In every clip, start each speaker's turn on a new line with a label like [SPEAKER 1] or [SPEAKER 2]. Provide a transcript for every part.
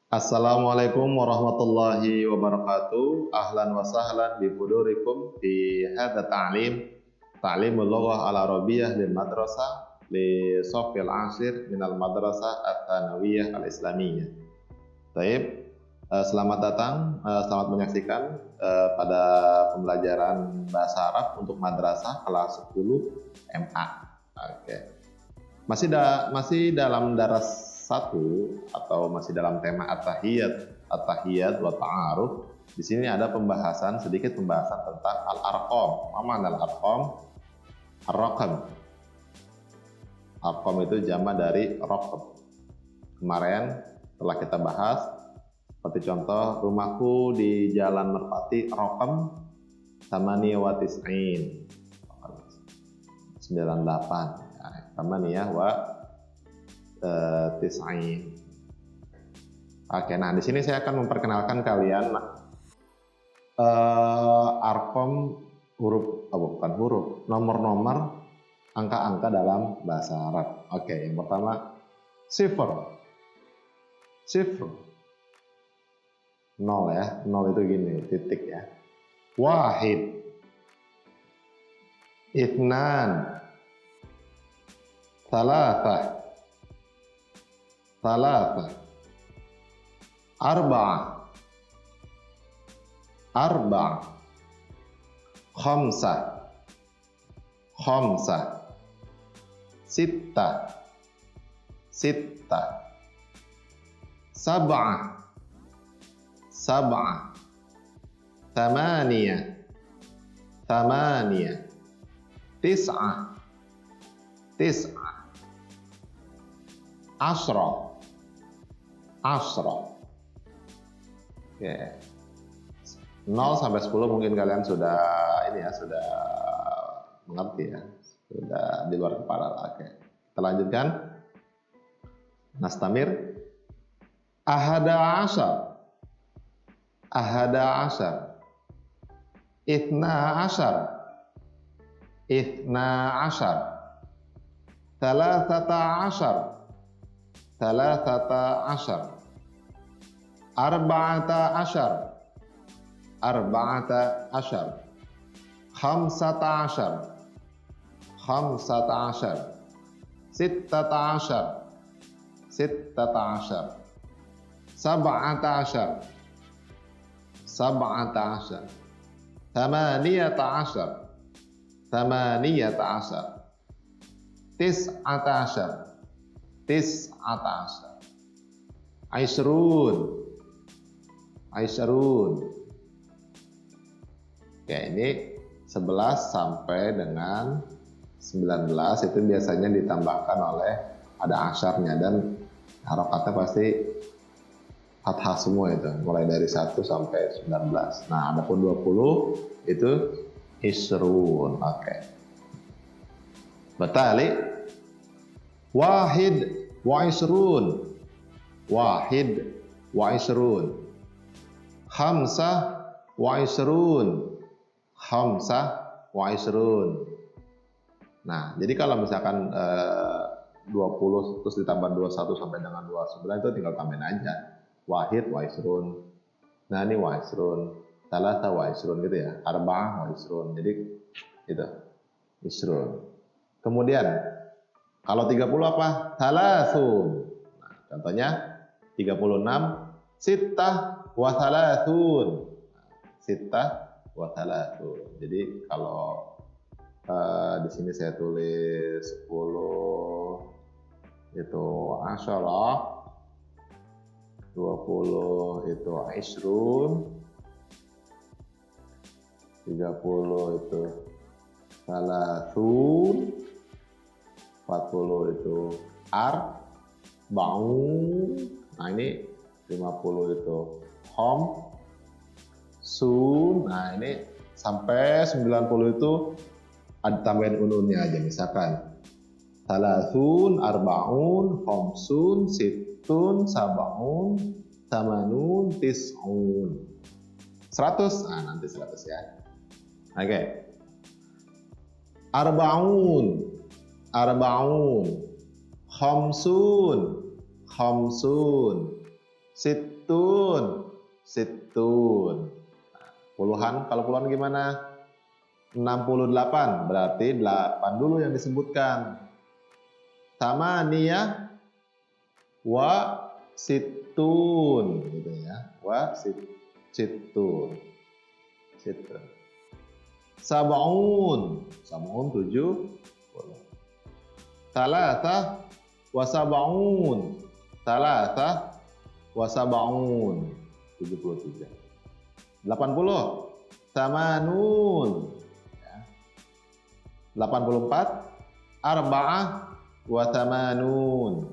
[SPEAKER 1] Assalamualaikum warahmatullahi wabarakatuh. Ahlan wa sahlan bi hudurikum fi hadza ta'limul lughah al arabiyyah lil madrasah li shafil ashir minal madrasah at-tsanawiyah al islamiyah. Baik, selamat datang, selamat menyaksikan pada pembelajaran bahasa Arab untuk madrasah kelas 10 MA. Oke. Masih dalam daras satu atau masih dalam tema at-tahiyat wa ta'aruf. Di sini ada sedikit pembahasan tentang al-arqam. Apa makna al-arqam? Ar-raqam. Arqam itu jamak dari raqab. Kemarin telah kita bahas seperti contoh rumahku di Jalan Merpati Raqam 98 98 wa tis'in. Oke, nah di sini saya akan memperkenalkan kalian arqam nomor-nomor angka-angka dalam bahasa Arab. Oke, yang pertama sifr. Nol ya, nol itu gini, titik ya. Wahid, ithnan, salasah, arba'ah, khamsah, sittah, sab'ah, thamaniyah, tis'ah, Ashra. Oke. 0 sampai 10 mungkin kalian sudah mengerti ya. Sudah di luar kepala. Oke. Kita lanjutkan. Nastamir. Ahada ashar. Ithna ashar. Thalathata ashar. Arba'ata ashar. Khamsata ashar. Sittata ashar. Sab'ata ashar. Thamaniyata ashar. Tis'ata ashar. Aisrun. Ya, ini 11 sampai dengan 19 itu biasanya ditambahkan oleh ada asyarnya dan harokatnya pasti fathah semua itu, mulai dari 1 sampai 19. Nah, adapun 20 itu isrun. Oke. Batali wahid wa isrun. Khamsah wa isrun. Nah, jadi kalau misalkan 20 terus ditambah 21 sampai dengan 29 itu tinggal tambahin aja. Wahid wa isrun. Nah, ini wa isrun. Thalatha wa isrun gitu ya. Arba'ah wa isrun. Jadi itu isrun. Kemudian kalau 30 apa? Thalathun. Nah, contohnya 36 sittah wa thalathun. Jadi kalau di sini saya tulis 10 itu asyarah, 20 itu isrun, 30 itu thalathun, 40 itu arba'un. Nah, ini 50 itu khamsun. Nah, ini sampai 90 itu ada tambahin ununnya aja, misalkan thalathun, arba'un, khamsun, sittun, sab'un, thamanun, tis'un. 100, nah nanti 100 ya. Oke. Arba'un, khamsun, Situn, situn. Nah, puluhan, kalau puluhan gimana? 68, berarti 8 dulu yang disebutkan. Tamaniyah wa situn, gitu ya. Wa situn. Situn. Sab'un, sab'un 70. Talatah wa sab'un. Talatah wa sab'un 73. 80. Tamanun. 84. Arba'ah wa tamanun.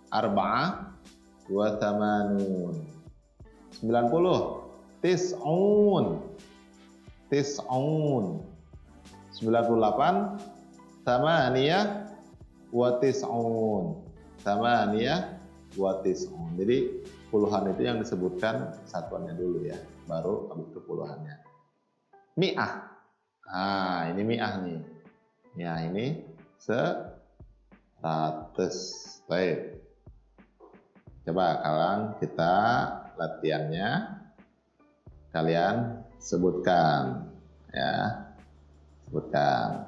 [SPEAKER 1] Arba'ah wa tamanun. 90. Tis'un. Tis'un. 98. Tamaniyah wa tis'un. Tamaniyah wa tis'un. Jadi puluhan itu yang disebutkan satuannya dulu ya, baru habis itu puluhannya. Mi'ah. Nah, ini mi'ah nih. Ya, ini 100. Baik. Coba kalian kita latihannya. Kalian sebutkan ya. Sebutkan.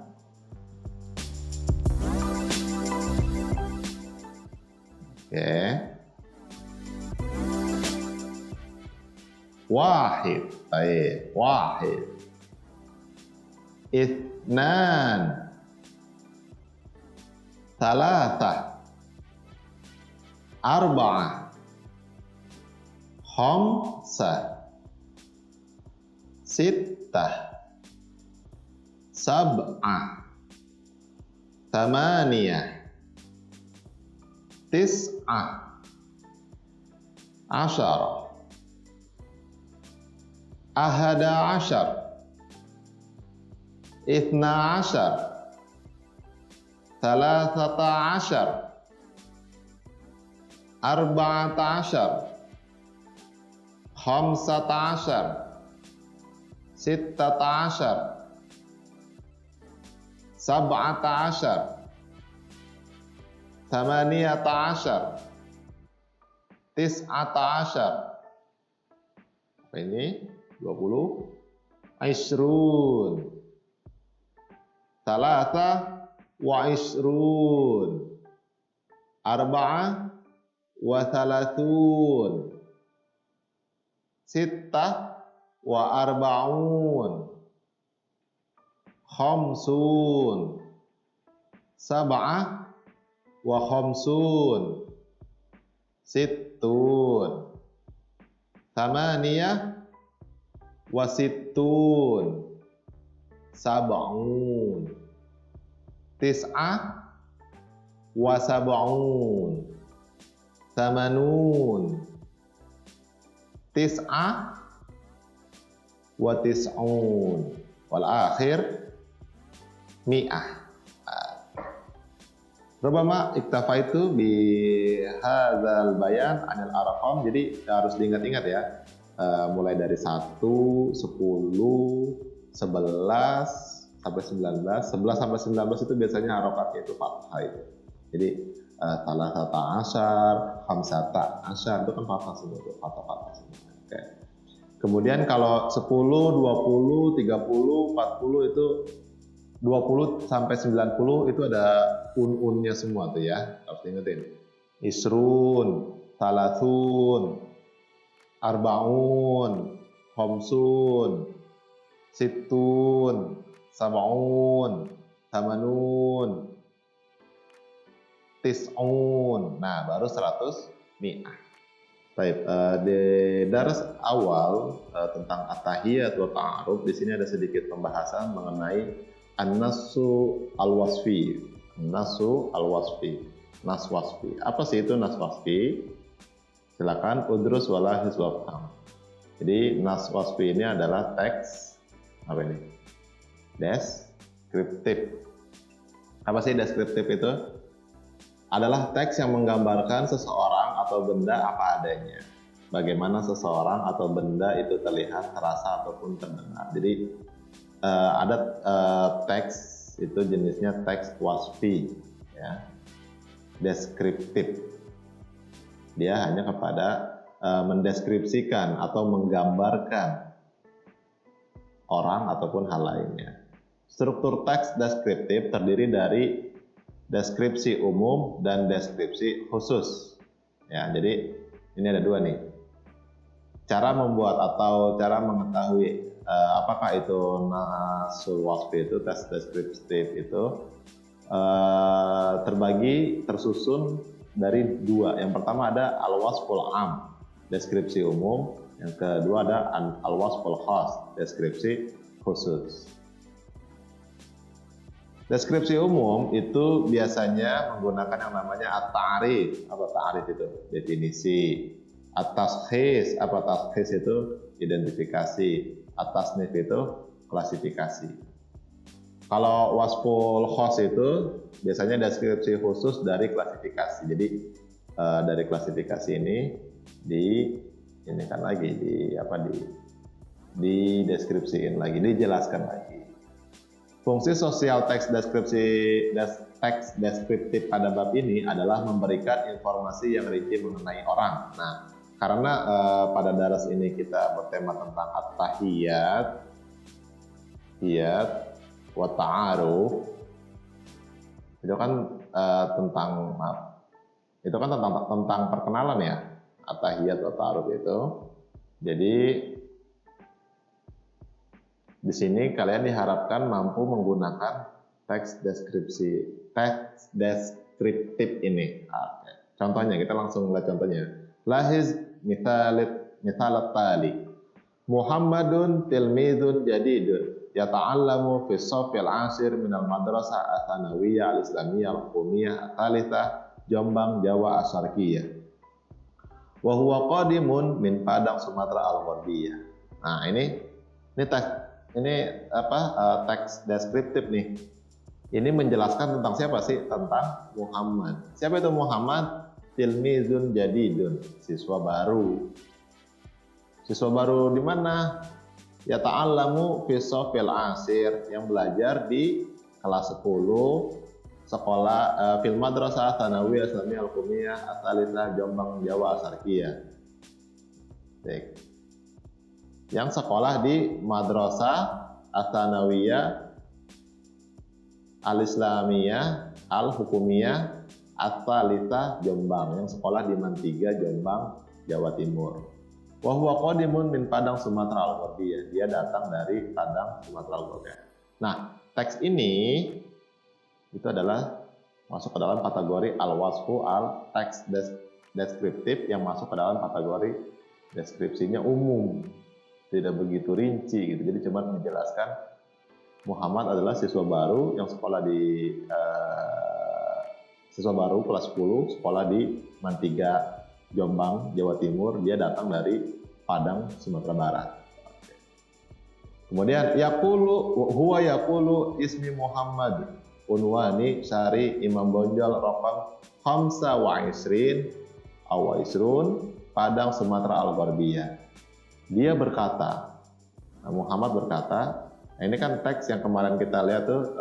[SPEAKER 1] Oke. Wahid. Baik, wahid. Itsnan. Thalathah. Arba'ah. Khamsah. Sittah. Sab'ah. Thamaniyah. Tis'ah. Asyarah. Ahada asyar. Ithna asyar. Thalathata asyar. Arba'ata asyar. Khamsata asyar. Sittata asyar. Sab'ata asyar. Thamaniyata asyar. Tis'ata asyar. Apa ini? 20. Ishrun. Thalatha wa ishrun. Arba'ah wa thalathun. Sittah wa arba'un. Khamsun. Sab'ah wa khamsun. Sittun. Thamaniyah wa sittun. Sab'un. Tis'ah wa sab'un. Thamanun. Tis'ah wa tis'un. Wal akhir mi'ah. Rubama iktafaitu bi hadzal bayan anil arqam. Jadi harus diingat-ingat ya. Mulai dari 1, 10, 11 sampai 19. 11 sampai 19 itu biasanya harokatnya itu fathah itu. Jadi thalathata asyar, khamsata asyar itu kan fathah semua itu, fathah semua. Oke. Kemudian kalau 10, 20, 30, 40 itu 20 sampai 90 itu ada un-unnya semua tuh ya. Harus diingetin. Isrun, thalathun, arba'un, khamsun, sittun, sab'un, thamanun, tis'un. Nah, baru 100 mi'ah. Baik, di daras awal tentang at-tahiyat wa ta'aruf, di sini ada sedikit pembahasan mengenai an-nassu al-wasfi. An-nassu al-wasfi. Nas wasfi. Apa sih itu nas wasfi? Silakan udrus wala hiswafham. Jadi nas wasfi ini adalah teks apa ini? Deskriptif. Apa sih deskriptif itu? Adalah teks yang menggambarkan seseorang atau benda apa adanya. Bagaimana seseorang atau benda itu terlihat, terasa ataupun terdengar. Jadi ada teks itu jenisnya teks wasfi, ya, deskriptif. Dia hanya kepada mendeskripsikan atau menggambarkan orang ataupun hal lainnya. Struktur teks deskriptif terdiri dari deskripsi umum dan deskripsi khusus. Ya, jadi ini ada dua nih. Cara membuat atau cara mengetahui apakah itu nasul wasfi itu, teks deskriptif itu tersusun dari dua. Yang pertama ada al-wasful am, deskripsi umum. Yang kedua ada al-wasful khas, deskripsi khusus. Deskripsi umum itu biasanya menggunakan yang namanya at-ta'rif. Apa ta'rif itu? Definisi. At-taskhis, apa taskhis itu? Identifikasi. At-tasnif itu klasifikasi. Kalau wasful khas itu biasanya deskripsi khusus dari klasifikasi. Jadi dari klasifikasi ini dideskripsiin lagi, dijelaskan lagi. Fungsi sosial teks deskriptif pada bab ini adalah memberikan informasi yang rinci mengenai orang. Nah, karena pada daras ini kita bertema tentang at-tahiyat, wa ta'aruf, itu kan tentang perkenalan ya, at-tahiyat wa ta'aruf itu. Jadi di sini kalian diharapkan mampu menggunakan teks deskriptif ini. Oke. Contohnya, kita langsung lihat contohnya. Lahiz mithalat tali. Muhammadun tilmidun jadidun yata'allamu fi shafil ashir minal madrasah ats-tsanawiyah al-islamiyah al-hukumiyah ats-tsalitsah Jombang, Jawa Asy-Syarqiyyah. Wa huwa qadimun min Padang, Sumatera Al-Gharbiyah. Nah, ini teks deskriptif nih. Ini menjelaskan tentang siapa sih? Tentang Muhammad. Siapa itu Muhammad? Tilmizun jadidun, siswa baru. Siswa baru di mana? Ya ta'allamu fi shafil ashir, yang belajar di kelas 10 sekolah fil madrasah tsanawiyah islamiyah al-hukumiyah ats-tsalitsah Jombang, Jawa Asy-Syarqiyyah. Yang sekolah di madrasah ats-tsanawiyah al-islamiyah al-hukumiyah ats-tsalitsah Jombang, yang sekolah di Mantiga, Jombang, Jawa Timur. Wa huwa qadimun min Padang, Sumatera Al-Gharbiyah. Dia datang dari Padang, Sumatera Al-Gharbiyah. Nah, teks ini itu adalah masuk ke dalam kategori al-wasfu al-teks deskriptif, yang masuk ke dalam kategori deskripsinya umum, tidak begitu rinci gitu. Jadi cuma menjelaskan Muhammad adalah siswa baru yang sekolah di siswa baru kelas 10, sekolah di Mantiga, Jombang, Jawa Timur. Dia datang dari Padang, Sumatera Barat. Kemudian huwa yaqulu ismi Muhammad unwani syari Imam Bonjol raqam 25 Padang, Sumatera Al-Gharbiyah. Dia berkata, Muhammad berkata, nah ini kan teks yang kemarin kita lihat tuh,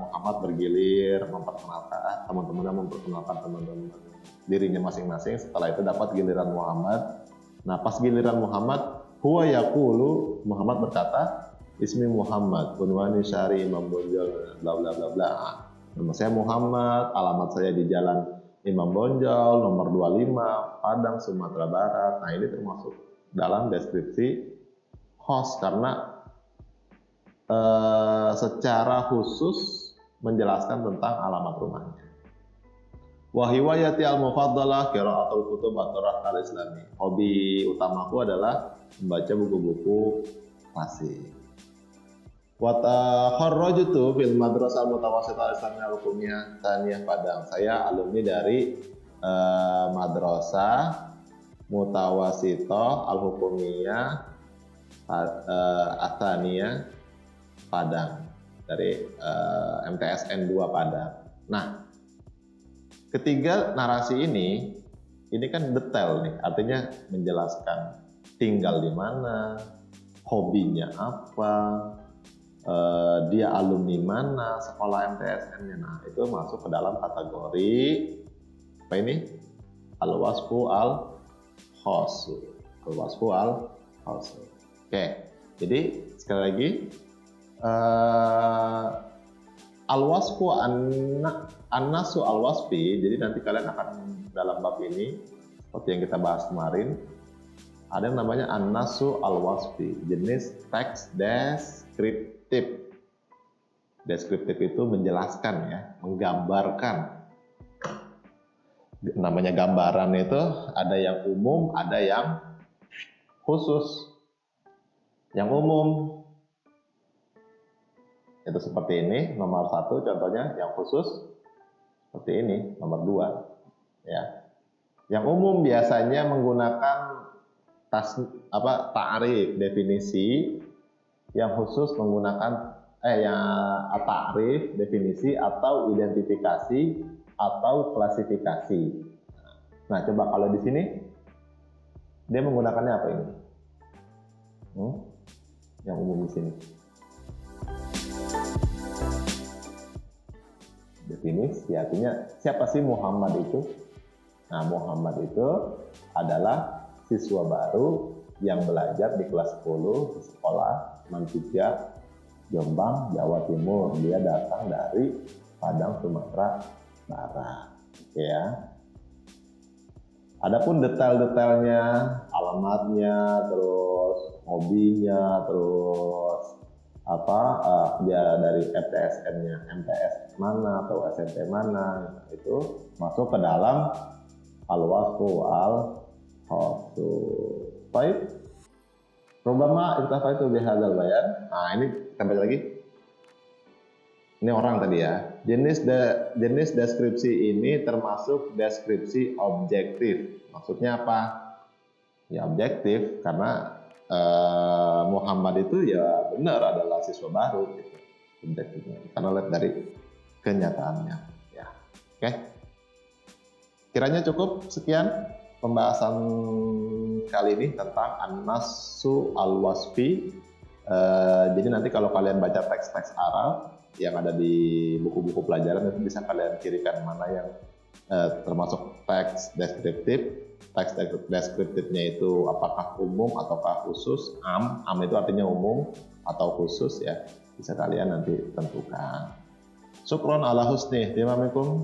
[SPEAKER 1] Muhammad bergilir memperkenalkan teman-teman dirinya masing-masing. Setelah itu dapat giliran Muhammad. Nah, pas giliran Muhammad, huwa yaqulu, Muhammad berkata, ismi Muhammad unwani syari Imam Bonjol bla bla bla bla. Nama saya Muhammad, alamat saya di Jalan Imam Bonjol nomor 25 Padang, Sumatera Barat. Nah, ini termasuk dalam deskripsi host karena secara khusus menjelaskan tentang alamat rumahnya. Wa hiwayati al-mufaddalah qiraatul kutub at-turah al-islami. Hobi utamaku adalah membaca buku-buku klasik. Wa takharrajtu fil madrasah al-mutawassithah al-islamiyah al-hukumiyah Tsaniyah Padang. Saya alumni dari madrasah mutawassithah al-hukumiyah Tsaniyah Padang, dari MTSN 2 Padang. Nah, ketiga narasi ini kan detail nih, artinya menjelaskan tinggal di mana, hobinya apa, dia alumni mana, sekolah MTSN-nya. Nah, itu masuk ke dalam kategori apa ini? Al-wasfu khasu. Al-wasfu al-khasu. Oke, jadi sekali lagi al-wasfu an-nasu al-wasfi. Jadi nanti kalian akan dalam bab ini seperti yang kita bahas kemarin, ada yang namanya an-nasu al-wasfi, jenis teks deskriptif. Deskriptif itu menjelaskan ya, menggambarkan. Namanya gambaran itu ada yang umum, ada yang khusus. Yang umum itu seperti ini, nomor 1 contohnya. Yang khusus seperti ini, nomor 2 ya. Yang umum biasanya menggunakan ta'rif, definisi. Yang khusus menggunakan ta'rif, definisi atau identifikasi atau klasifikasi. Nah, coba kalau di sini dia menggunakannya apa ini? Yang umum di sini. Definisi artinya siapa sih Muhammad itu? Nah, Muhammad itu adalah siswa baru yang belajar di kelas 10 di sekolah Mantiga, Jombang, Jawa Timur. Dia datang dari Padang, Sumatera Barat. Oke ya. Adapun detail-detailnya, alamatnya, terus hobinya, terus dia dari MTSN-nya, MTS mana atau SMP mana, itu masuk ke dalam al-wasfu al-khasu. Baik. Rubama iktafaitu bihadzal bayan. Nah, ini kembali lagi. Ini orang tadi ya. Jenis deskripsi ini termasuk deskripsi objektif. Maksudnya apa? Ya objektif karena Muhammad itu ya benar adalah siswa baru gitu. Objektifnya. Karena lihat dari kenyataannya. Ya. Oke. Kiranya cukup sekian pembahasan kali ini tentang an-nasu al-wasfi. Jadi nanti kalau kalian baca teks-teks Arab yang ada di buku-buku pelajaran, itu bisa kalian kirikan mana yang termasuk teks deskriptif. Teks deskriptifnya itu apakah umum ataukah khusus. Am itu artinya umum atau khusus ya, bisa kalian nanti tentukan. Syukron ala husni ihtimamikum.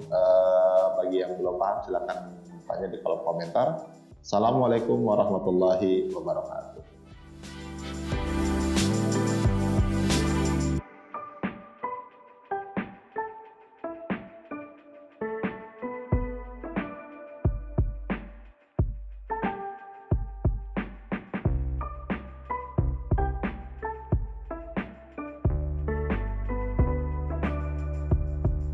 [SPEAKER 1] Bagi yang belum paham silakan tanya di kolom komentar. Assalamualaikum warahmatullahi wabarakatuh.